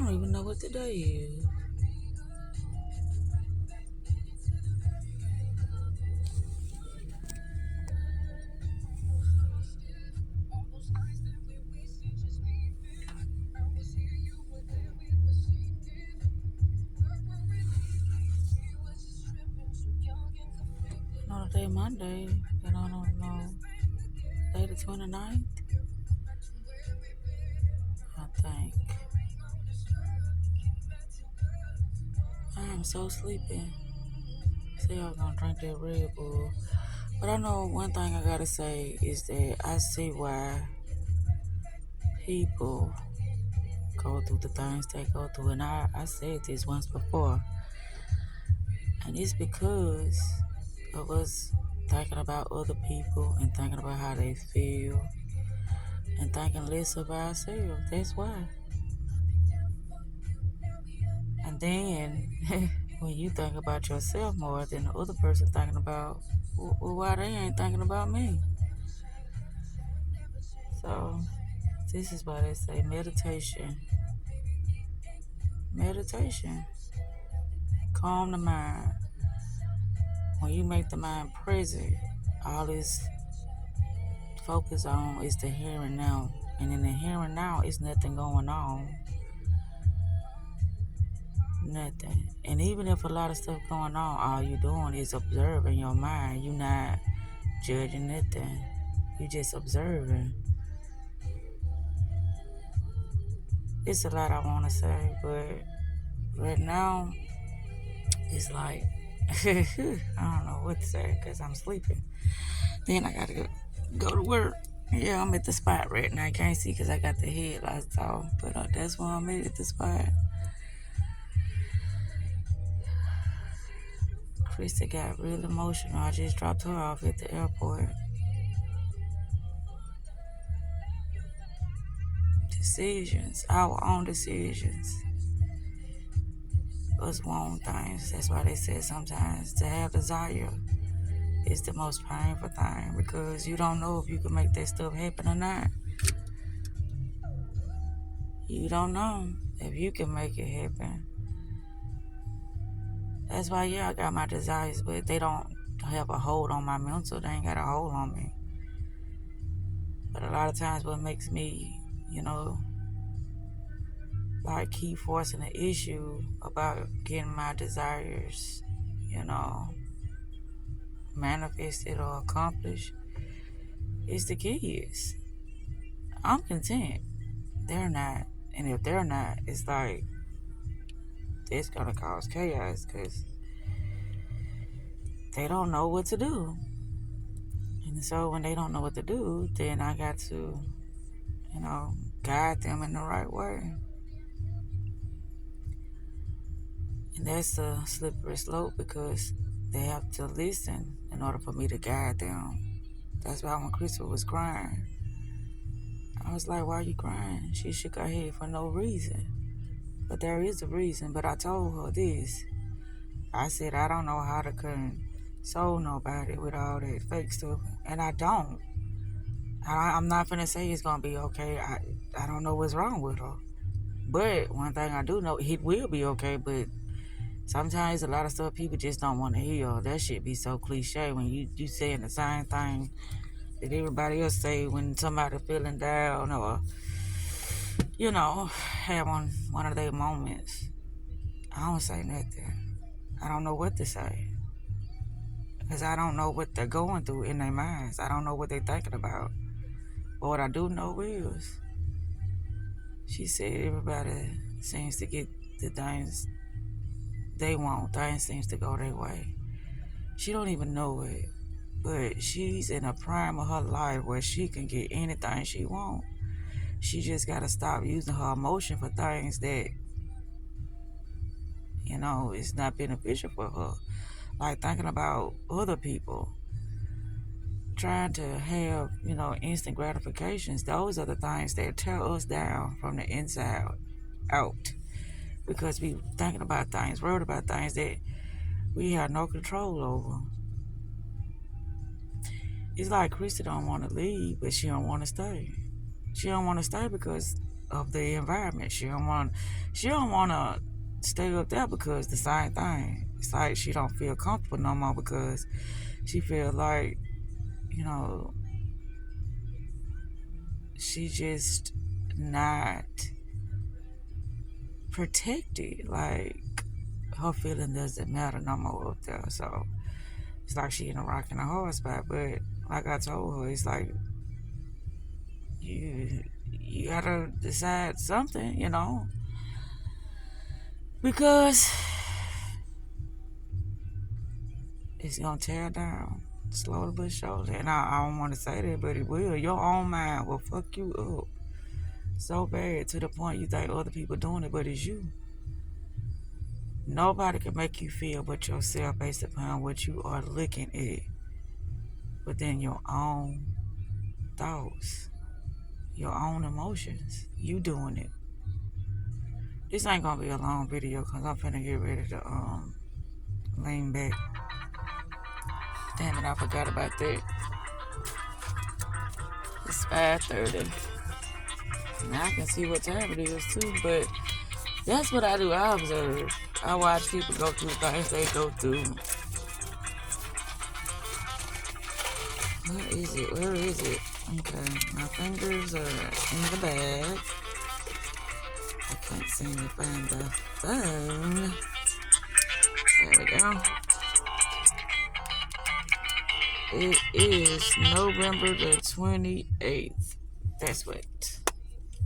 don't even know what today is. No, today Monday, and I don't know. Day the 29th, I think. I am so sleepy. Say I was gonna drink that Red Bull. But I know one thing I gotta say is that I see why people go through the things they go through. And I said this once before. And it's because of us thinking about other people and thinking about how they feel and thinking less of ourselves. That's why. And then when you think about yourself more than the other person thinking about, well, why they ain't thinking about me? So this is why they say meditation. Meditation. Calm the mind. When you make the mind present, all this focus on is the here and now. And in the here and now, it's nothing going on. Nothing. And even if a lot of stuff going on, all you doing is observing your mind. You're not judging nothing. You just observing. It's a lot I want to say, but right now, it's like, I don't know what to say because I'm sleeping. Then I got to go to work. Yeah, I'm at the spot right now. I can't see because I got the headlights off, but that's why I'm at the spot. Krista got real emotional. I just dropped her off at the airport. Decisions, our own decisions. Us want things. That's why they say sometimes to have desire is the most painful thing because you don't know if you can make that stuff happen or not. You don't know if you can make it happen. That's why, yeah, I got my desires, but they don't have a hold on my mental. They ain't got a hold on me. But a lot of times what makes me, like keep forcing the issue about getting my desires, manifested or accomplished is the kids. I'm content. They're not. And if they're not, it's like, it's going to cause chaos because they don't know what to do. And so when they don't know what to do, then I got to, guide them in the right way. And that's a slippery slope because they have to listen in order for me to guide them. That's why when Crystal was crying, I was like, why are you crying? She shook her head for no reason. But there is a reason. But I told her this. I said, I don't know how to console nobody with all that fake stuff. And I don't. I'm not finna say it's gonna be okay. I don't know what's wrong with her. But one thing I do know, it will be okay. But sometimes a lot of stuff people just don't want to hear. That shit be so cliche when you saying the same thing that everybody else say when somebody feeling down or, having one of their moments. I don't say nothing. I don't know what to say. Because I don't know what they're going through in their minds. I don't know what they're thinking about. But what I do know is, she said everybody seems to get the things they want. Things seems to go their way. She don't even know it. But she's in a prime of her life where she can get anything she wants. She just got to stop using her emotion for things that, is not beneficial for her. Like thinking about other people. Trying to have, instant gratifications. Those are the things that tear us down from the inside out. Because we thinking about things, worried about things that we have no control over. It's like Krista don't want to leave, but she don't want to stay. She don't want to stay because of the environment. She don't want to stay up there because the same thing. It's like she don't feel comfortable no more because she feel like, you know, she just not protected. Like her feeling doesn't matter no more up there. So it's like she in a rock and a hard spot. But like I told her, it's like you gotta decide something, you know, because it's gonna tear down slowly but surely. And I don't want to say that, but it will. Your own mind will fuck you up so bad to the point you think other people doing it, but it's you. Nobody can make you feel but yourself based upon what you are looking at within your own thoughts, your own emotions. You doing it. This ain't gonna be a long video because I'm finna get ready to lean back. Damn it, I forgot about that. It's 5:30. Now I can see what time it is too, but that's what I do. I observe. I watch people go through things they go through. Where is it? Where is it? Okay, my fingers are in the bag. I can't seem to find the phone. There we go. It is November the 28th. That's what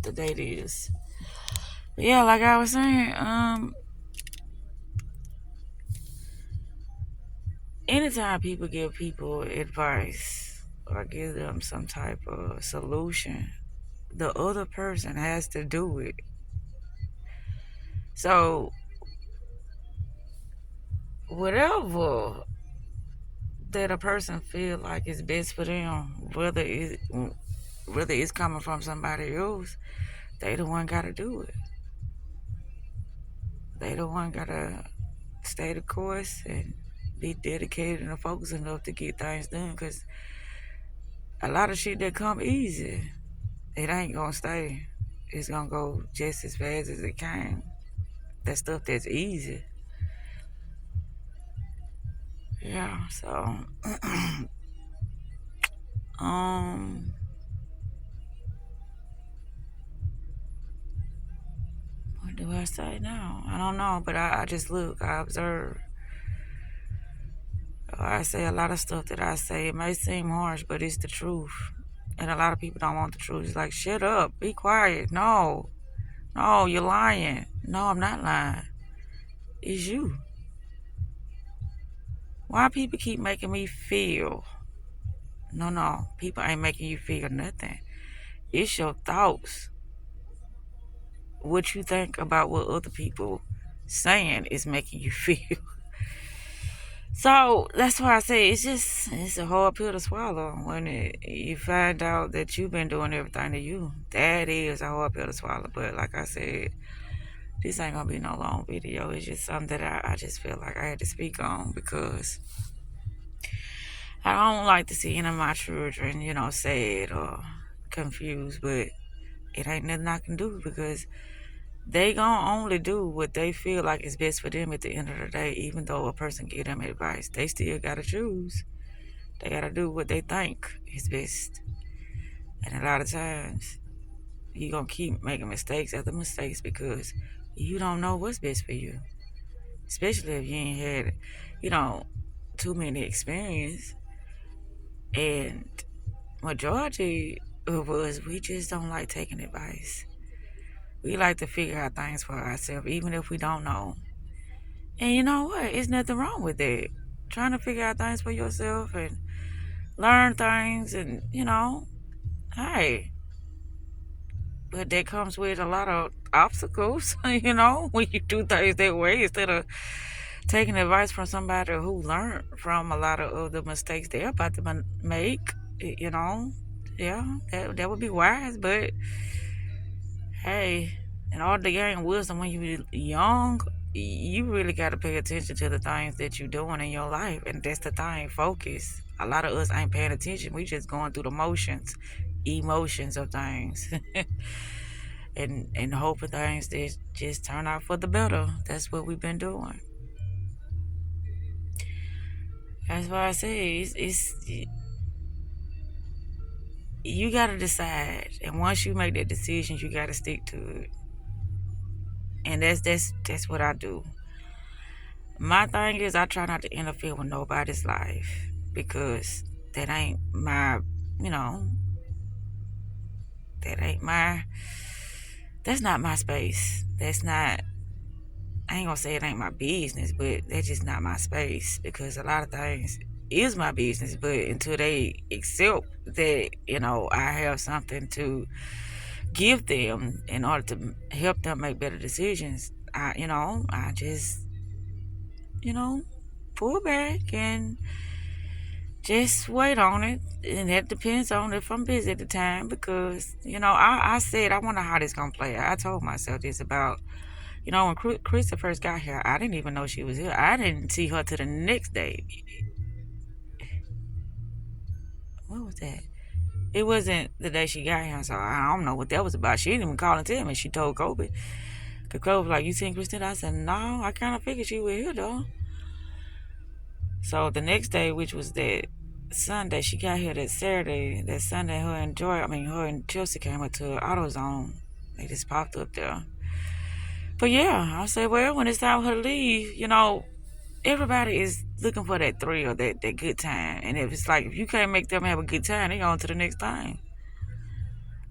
the date is. But yeah, like I was saying, anytime people give people advice or give them some type of solution, the other person has to do it. So whatever that a person feel like is best for them, whether it's coming from somebody else, they the one gotta do it. They the one gotta stay the course and be dedicated and focused enough to get things done. Cause a lot of shit that come easy, it ain't gonna stay. It's gonna go just as fast as it came. That stuff that's easy. Yeah, so what do I say now? I don't know, but I just look, I observe. I say a lot of stuff that I say. It may seem harsh, but it's the truth. And a lot of people don't want the truth. It's like, shut up, be quiet. No, you're lying. No, I'm not lying. It's you. Why people keep making me feel? No, people ain't making you feel nothing. It's your thoughts. What you think about what other people saying is making you feel. So that's why I say it's a hard pill to swallow when you find out that you've been doing everything to you. That is a hard pill to swallow. But like I said, this ain't gonna be no long video. It's just something that I just feel like I had to speak on because I don't like to see any of my children, sad or confused. But it ain't nothing I can do because they gonna only do what they feel like is best for them at the end of the day. Even though a person give them advice, they still gotta choose. They gotta do what they think is best. And a lot of times, you gonna keep making mistakes after mistakes because you don't know what's best for you. Especially if you ain't had, too many experience. And majority of us, we just don't like taking advice. We like to figure out things for ourselves, even if we don't know. And you know what? It's nothing wrong with that. Trying to figure out things for yourself and learn things and, hey. But that comes with a lot of obstacles, when you do things that way instead of taking advice from somebody who learned from a lot of the mistakes they're about to make, Yeah, that would be wise, but hey, in order to gain wisdom when you're young, you really got to pay attention to the things that you're doing in your life. And that's the thing, focus. A lot of us ain't paying attention. We just going through the emotions of things. and hoping things that just turn out for the better. That's what we've been doing. That's why I say it's you gotta decide, and once you make that decision, you gotta stick to it. And that's what I do. My thing is, I try not to interfere with nobody's life because that ain't my, you know, that ain't my, that's not my space. That's not, I ain't gonna say it ain't my business, but that's just not my space because a lot of things is my business, but until they accept that, I have something to give them in order to help them make better decisions, I just, pull back and just wait on it. And that depends on if I'm busy at the time because, I said, I wonder how this going to play out. I told myself this about, when Krista first got here, I didn't even know she was here. I didn't see her till the next day. What was that? It wasn't the day she got here, so I don't know what that was about. She didn't even call and tell me. She told Kobe. Because Kobe was like, you seen Christina? I said, no, I kind of figured she was here, though. So the next day, which was that Sunday, she got here that Saturday. That Sunday, her and Chelsea came up to AutoZone. They just popped up there. But yeah, I said, well, when it's time for her to leave, everybody is looking for that thrill, that good time. And if you can't make them have a good time, they go on to the next thing.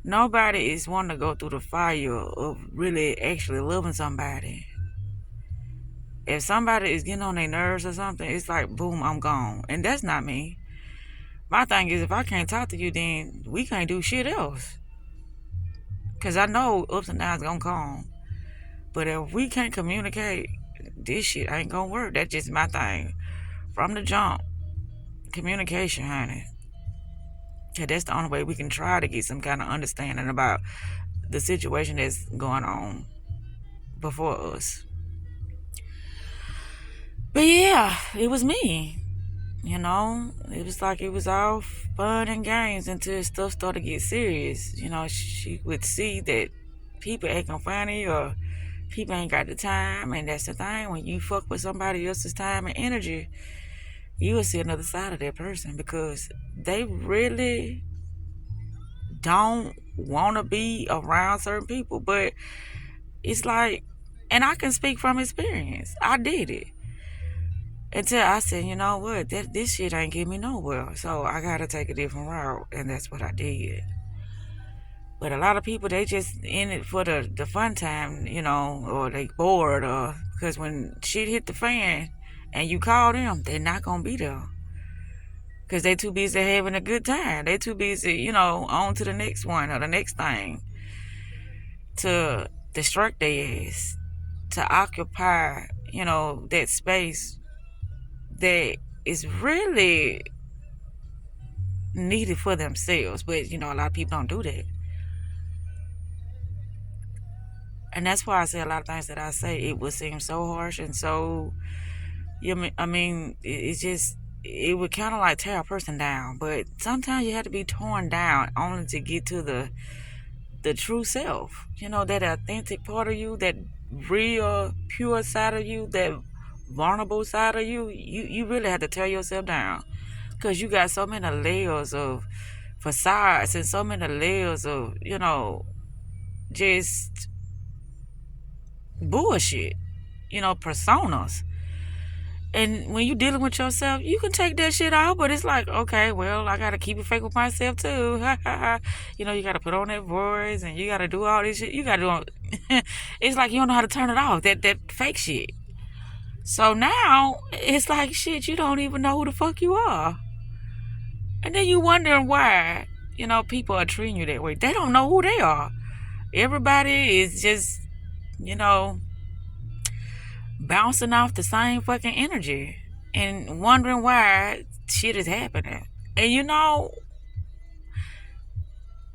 Nobody is wanting to go through the fire of really actually loving somebody. If somebody is getting on their nerves or something, it's like, boom, I'm gone. And that's not me. My thing is, if I can't talk to you, then we can't do shit else. Because I know ups and downs going to come. But if we can't communicate, this shit ain't going to work. That's just my thing. From the jump, communication, honey. Yeah, that's the only way we can try to get some kind of understanding about the situation that's going on before us. But yeah, it was me. It was like it was all fun and games until stuff started to get serious. She would see that people acting funny or people ain't got the time. And that's the thing. When you fuck with somebody else's time and energy, you will see another side of that person because they really don't want to be around certain people. But it's like, and I can speak from experience. I did it. Until I said, you know what, this shit ain't get me nowhere. So I gotta take a different route. And that's what I did. But a lot of people, they just in it for the fun time, or they bored, or because when shit hit the fan and you call them, they're not gonna be there. Because they too busy having a good time. They too busy, on to the next one or the next thing. To distract their ass. To occupy, that space that is really needed for themselves. But, a lot of people don't do that. And that's why I say a lot of things that I say, it would seem so harsh and so, it's just, it would kind of like tear a person down. But sometimes you have to be torn down only to get to the true self. That authentic part of you, that real, pure side of you, that vulnerable side of you, you really have to tear yourself down. Because you got so many layers of facades and so many layers of, just bullshit, personas. And when you dealing with yourself, you can take that shit out, but it's like, okay, well, I gotta keep it fake with myself too. You gotta put on that voice and you gotta do all this shit. You gotta do it's like you don't know how to turn it off, that fake shit. So now it's like, shit, you don't even know who the fuck you are. And then you wondering why, people are treating you that way. They don't know who they are. Everybody is just, bouncing off the same fucking energy and wondering why shit is happening. And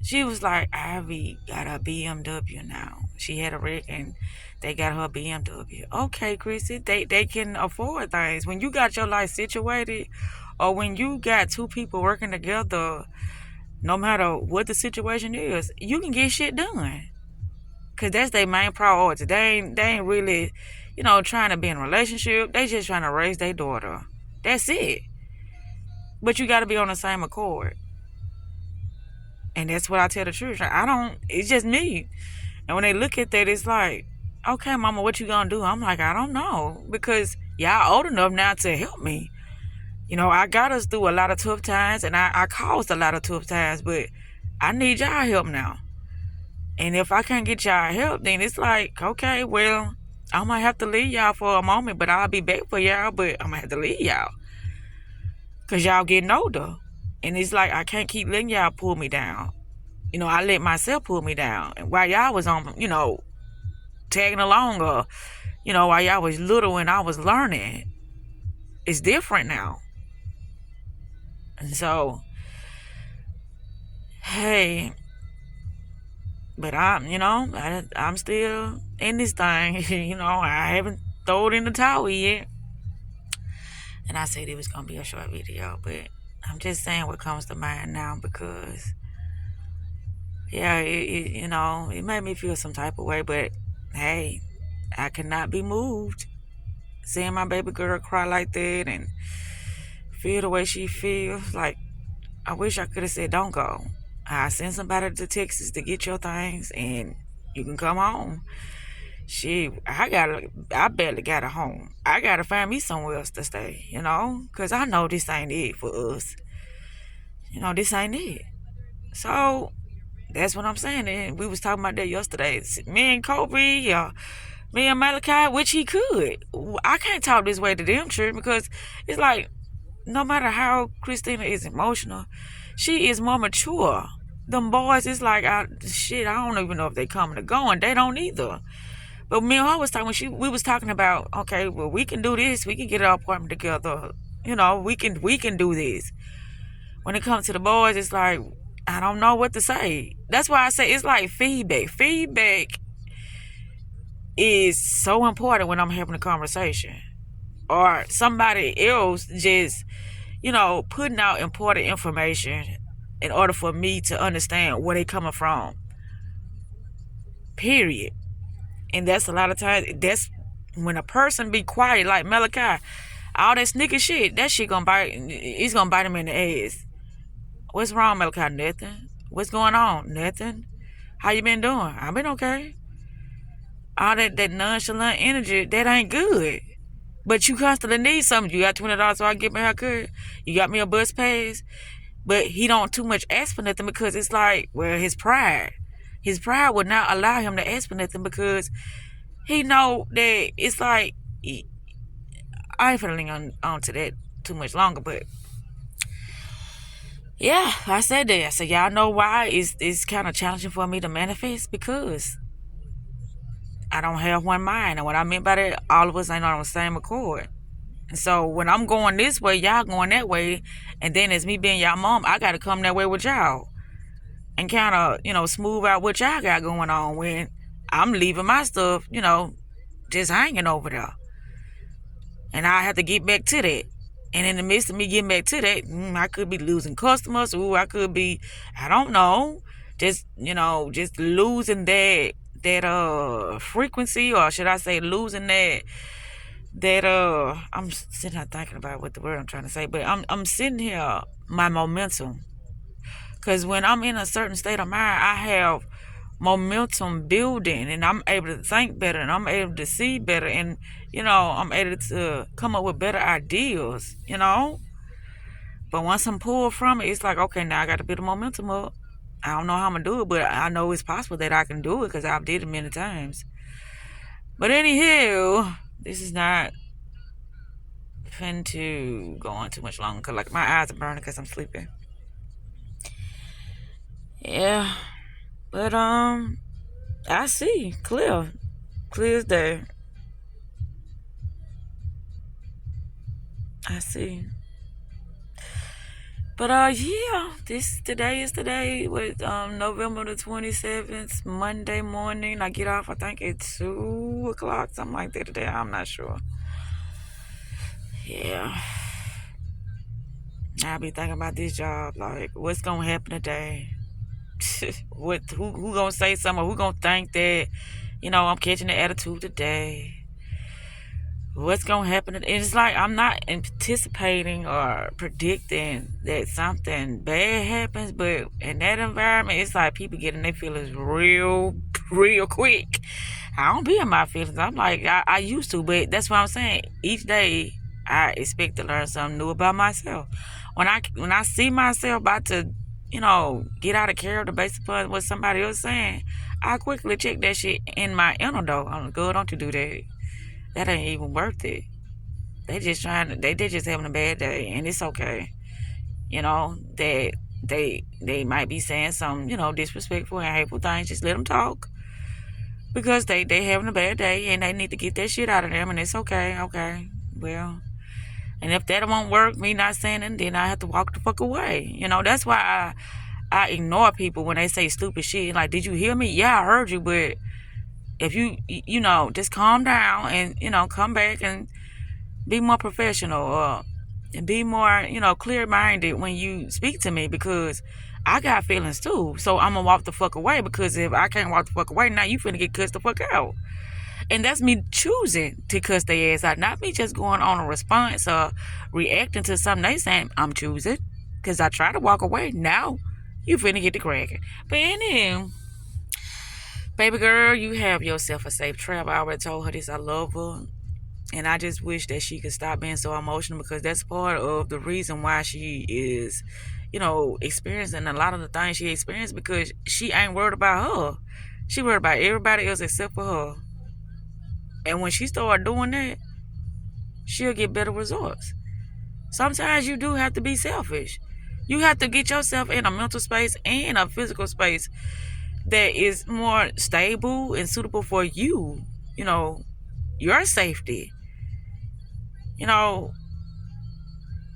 she was like, Ivy got a BMW now. She had a wreck and they got her BMW. Okay, Chrissy, they can afford things. When you got your life situated, or when you got two people working together, no matter what the situation is, you can get shit done. Cause that's their main priority. They ain't really, trying to be in a relationship. They just trying to raise their daughter. That's it. But you got to be on the same accord. And that's what I tell the children. It's just me. And when they look at that, it's like, okay, mama, what you gonna do? I'm like, I don't know. Because y'all old enough now to help me. I got us through a lot of tough times, and I caused a lot of tough times, but I need y'all help now. And if I can't get y'all help, then it's like, okay, well, I might have to leave y'all for a moment, but I'll be back for y'all, but I'm going to have to leave y'all. Because y'all getting older. And it's like, I can't keep letting y'all pull me down. I let myself pull me down. And while y'all was on, tagging along, or, while y'all was little and I was learning, it's different now. And so, hey, but I'm still in this thing. I haven't thrown in the towel yet. And I said it was going to be a short video, but I'm just saying what comes to mind now because, yeah, it made me feel some type of way, but hey, I cannot be moved. Seeing my baby girl cry like that and feel the way she feels, like, I wish I could have said, don't go. I send somebody to Texas to get your things and you can come home. I barely got a home. I gotta find me somewhere else to stay, because I know this ain't it for us. This ain't it. So that's what I'm saying. And we was talking about that yesterday. Me and Kobe, me and Malachi, which he could. I can't talk this way to them, church, because it's like, no matter how Christina is emotional, she is more mature. Them boys, it's like, I don't even know if they coming or going. They don't either. But me and her was talking, we was talking about, okay, well, we can do this. We can get our apartment together. We can do this. When it comes to the boys, it's like, I don't know what to say. That's why I say it's like feedback. Feedback is so important when I'm having a conversation. Or somebody else just, putting out important information in order for me to understand where they coming from. Period. And that's a lot of times, that's when a person be quiet, like Malachi, all that sneaky shit, that shit it's gonna bite him in the ass. What's wrong, Malachi? Nothing. What's going on? Nothing. How you been doing? I've been okay. All that nonchalant energy, that ain't good. But you constantly need something. You got $20 so I can get my haircut. You got me a bus pass. But he don't too much ask for nothing because it's like, well, his pride. His pride would not allow him to ask for nothing because he know that it's like, I ain't finna on to that too much longer, but yeah, I said that. I said, y'all know why it's kind of challenging for me to manifest? Because I don't have one mind. And what I meant by that, all of us ain't on the same accord. And so when I'm going this way, y'all going that way. And then as me being y'all mom, I got to come that way with y'all. And kind of, smooth out what y'all got going on when I'm leaving my stuff, just hanging over there. And I have to get back to that. And in the midst of me getting back to that, I could be losing customers. I could be, I don't know, just losing that frequency, or should I say losing that I'm sitting here thinking about what the word I'm trying to say, but I'm sitting here, my momentum. Because when I'm in a certain state of mind, I have momentum building, and I'm able to think better, and I'm able to see better, and I'm able to come up with better ideas, But once I'm pulled from it, it's like, okay, now I got to build the momentum up. I don't know how I'm gonna do it, but I know it's possible that I can do it because I've did it many times. But anywho, this is not fin to go on too much longer because like my eyes are burning because I'm sleeping. Yeah, but I see clear as day. I see. But yeah, today is today with November the 27th, Monday morning. I get off, I think at 2 o'clock, something like that today. I'm not sure. Yeah. I'll be thinking about this job, like what's gonna happen today. who gonna say something, or who gonna think that, I'm catching the attitude today? What's gonna happen? And it's like I'm not anticipating or predicting that something bad happens, but in that environment, it's like people getting their feelings real quick. I don't be in my feelings. I'm like I used to, but that's what I'm saying. Each day I expect to learn something new about myself. When I see myself about to, get out of character based upon what somebody else saying, I quickly check that shit in my inner though. I'm like, girl, don't you do that. That ain't even worth it. They just having a bad day, and it's okay. That they might be saying some, disrespectful and hateful things. Just let them talk, because they having a bad day and they need to get that shit out of them, and it's okay. Okay, well, and if that won't work, me not saying it, then I have to walk the fuck away. That's why I ignore people when they say stupid shit. Like, did you hear me? Yeah, I heard you, but if you just calm down and come back and be more professional, and be more clear-minded when you speak to me, because I got feelings too. So I'm gonna walk the fuck away, because if I can't walk the fuck away, now you finna get cussed the fuck out. And that's me choosing to cuss their ass out, not me just going on a response or reacting to something they saying. I'm choosing, because I try to walk away. Now you finna get the cracking. But anyway, baby girl, you have yourself a safe trip. I already told her this. I love her. And I just wish that she could stop being so emotional, because that's part of the reason why she is, experiencing a lot of the things she experienced, because she ain't worried about her. She worried about everybody else except for her. And when she start doing that, she'll get better results. Sometimes you do have to be selfish. You have to get yourself in a mental space and a physical space that is more stable and suitable for you, your safety.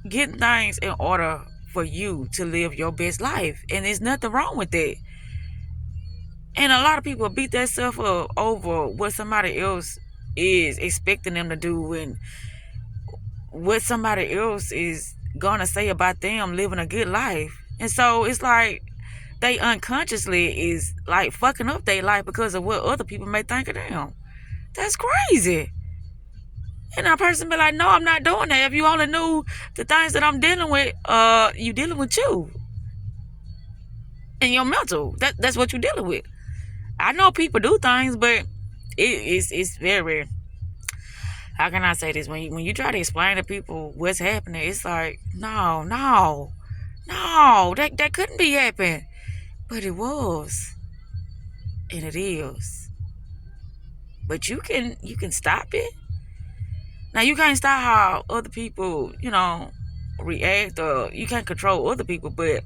Getting things in order for you to live your best life. And there's nothing wrong with that. And a lot of people beat themselves up over what somebody else is expecting them to do, and what somebody else is gonna say about them living a good life. And so it's like they unconsciously is like fucking up their life because of what other people may think of them. That's crazy. And that person be like, no, I'm not doing that. If you only knew the things that I'm dealing with, you dealing with you and your mental. That's what you're dealing with. I know people do things, but it's very, how can I say this? When you try to explain to people what's happening, it's like, no, that couldn't be happening. But it was. And it is. But you can stop it. Now, you can't stop how other people, react, or you can't control other people, but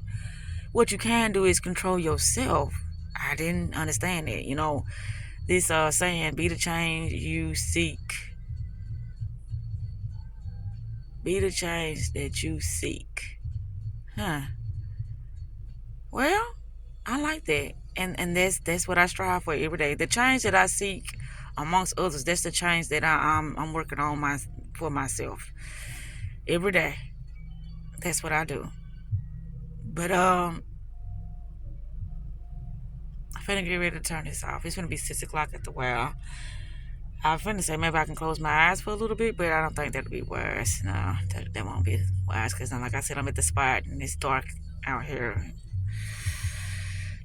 what you can do is control yourself. I didn't understand that, this saying, be the change you seek. Be the change that you seek. Huh. Well, I like that. And that's what I strive for every day. The change that I seek amongst others, that's the change that I'm working on for myself every day. That's what I do. But I'm finna get ready to turn this off. It's gonna be 6 o'clock at the well. I was finna say maybe I can close my eyes for a little bit, but I don't think that'll be wise. No, that won't be wise, because like I said, I'm at the spot and it's dark out here.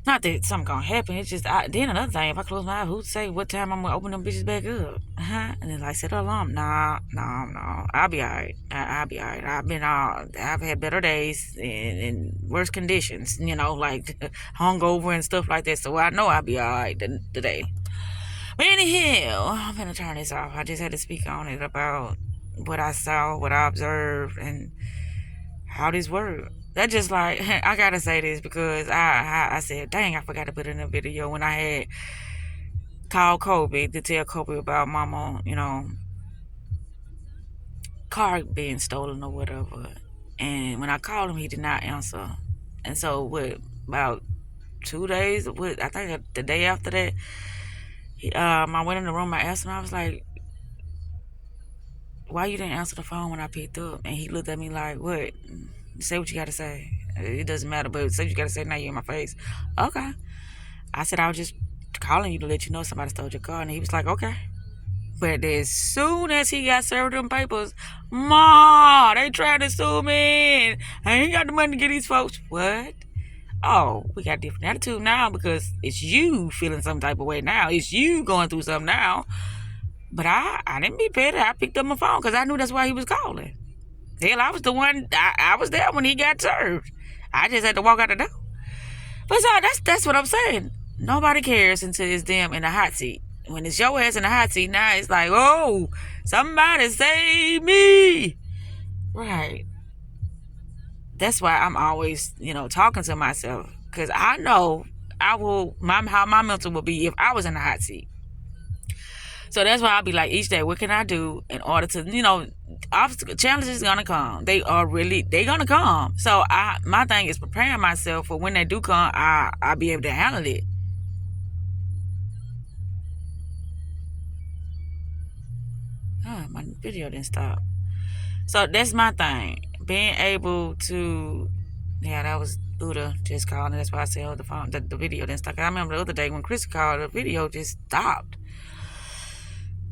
Not that something gonna happen. It's just, then another thing, if I close my eyes, who'd say what time I'm gonna open them bitches back up? And then like, set an alarm. No. I'll be alright. I'll be alright. I've had better days in worse conditions, like hungover and stuff like that. So I know I'll be alright today. But anyhow, I'm gonna turn this off. I just had to speak on it about what I saw, what I observed, and how this works. That just like, I gotta say this, because I said, dang, I forgot to put in a video when I had called Kobe to tell Kobe about mama, car being stolen or whatever. And when I called him, he did not answer. And so about 2 days, I think the day after that, I went in the room, I asked him, I was like, why you didn't answer the phone when I picked up? And he looked at me like, what? Say what you got to say. It doesn't matter, but say what you got to say now. You're in my face. Okay. I said, I was just calling you to let you know somebody stole your car. And he was like, okay. But as soon as he got served them papers, Ma, they tried to sue me. I ain't got the money to get these folks. What? Oh, we got a different attitude now because it's you feeling some type of way now. It's you going through something now. But I didn't be petty. I picked up my phone because I knew that's why he was calling. Hell, I was the one. I was there when he got served. I just had to walk out the door. But so that's what I'm saying. Nobody cares until it's them in the hot seat. When it's your ass in the hot seat, now it's like, oh, somebody save me. Right. That's why I'm always, talking to myself. Because I know how my mental would be if I was in the hot seat. So that's why I'll be like, each day, what can I do in order to, challenges gonna come. They're gonna come. So my thing is preparing myself for when they do come, I'll be able to handle it. My video didn't stop. So that's my thing. Being able to, that was Buddha just calling. That's why I said the phone, the video didn't stop. I remember the other day when Chris called, the video just stopped.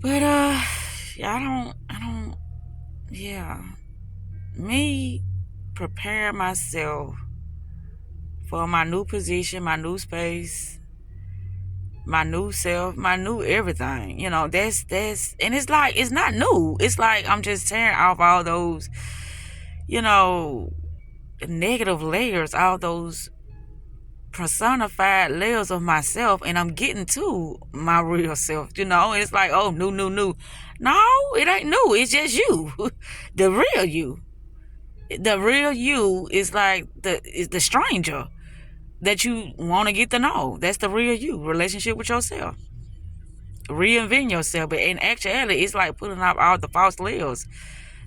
But I don't. Yeah, me prepare myself for my new position, my new space, my new self, my new everything. That's and it's like it's not new. It's like I'm just tearing off all those, negative layers, all those personified layers of myself, and I'm getting to my real self. It's like, oh, new. No, it ain't new. It's just you, the real you. The real you is like the stranger that you want to get to know. That's the real you. Relationship with yourself. Reinvent yourself. But in actuality, it's like putting off all the false layers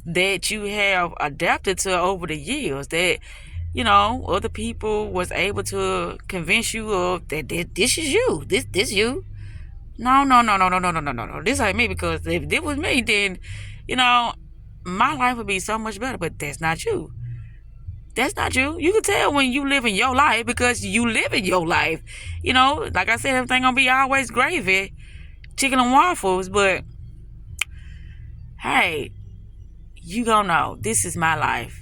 that you have adapted to over the years. That other people was able to convince you of that this is you. This you. No. This ain't me, because if this was me, then, my life would be so much better. But that's not you. That's not you. You can tell when you live in your life because you live in your life. Like I said, everything gonna be always gravy, chicken and waffles. But hey, you gonna know this is my life.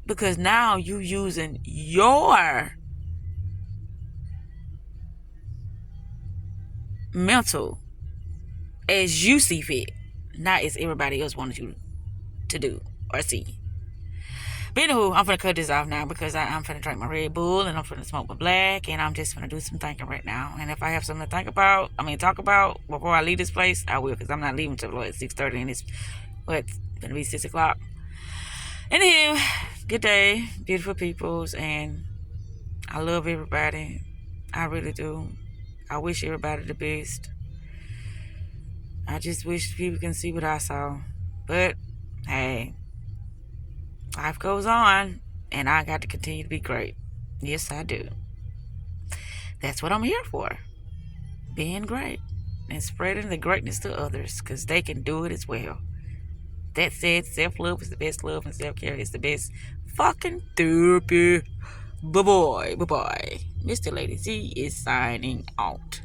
Because now you using your mental as you see fit, not as everybody else wanted you to do or see. But anywho, I'm finna cut this off now because I'm finna drink my Red Bull and I'm finna smoke my black, and I'm just finna do some thinking right now. And if I have something to talk about before I leave this place, I will, because I'm not leaving till like 6:30, and it's gonna be 6 o'clock. Anywho, good day, beautiful peoples, and I love everybody. I really do. I wish everybody the best. I just wish people can see what I saw. But hey, life goes on, and I got to continue to be great. Yes, I do. That's what I'm here for. Being great and spreading the greatness to others, because they can do it as well. That said, self-love is the best love, and self-care is the best fucking therapy. Bye-bye. Mr. Lady Z is signing out.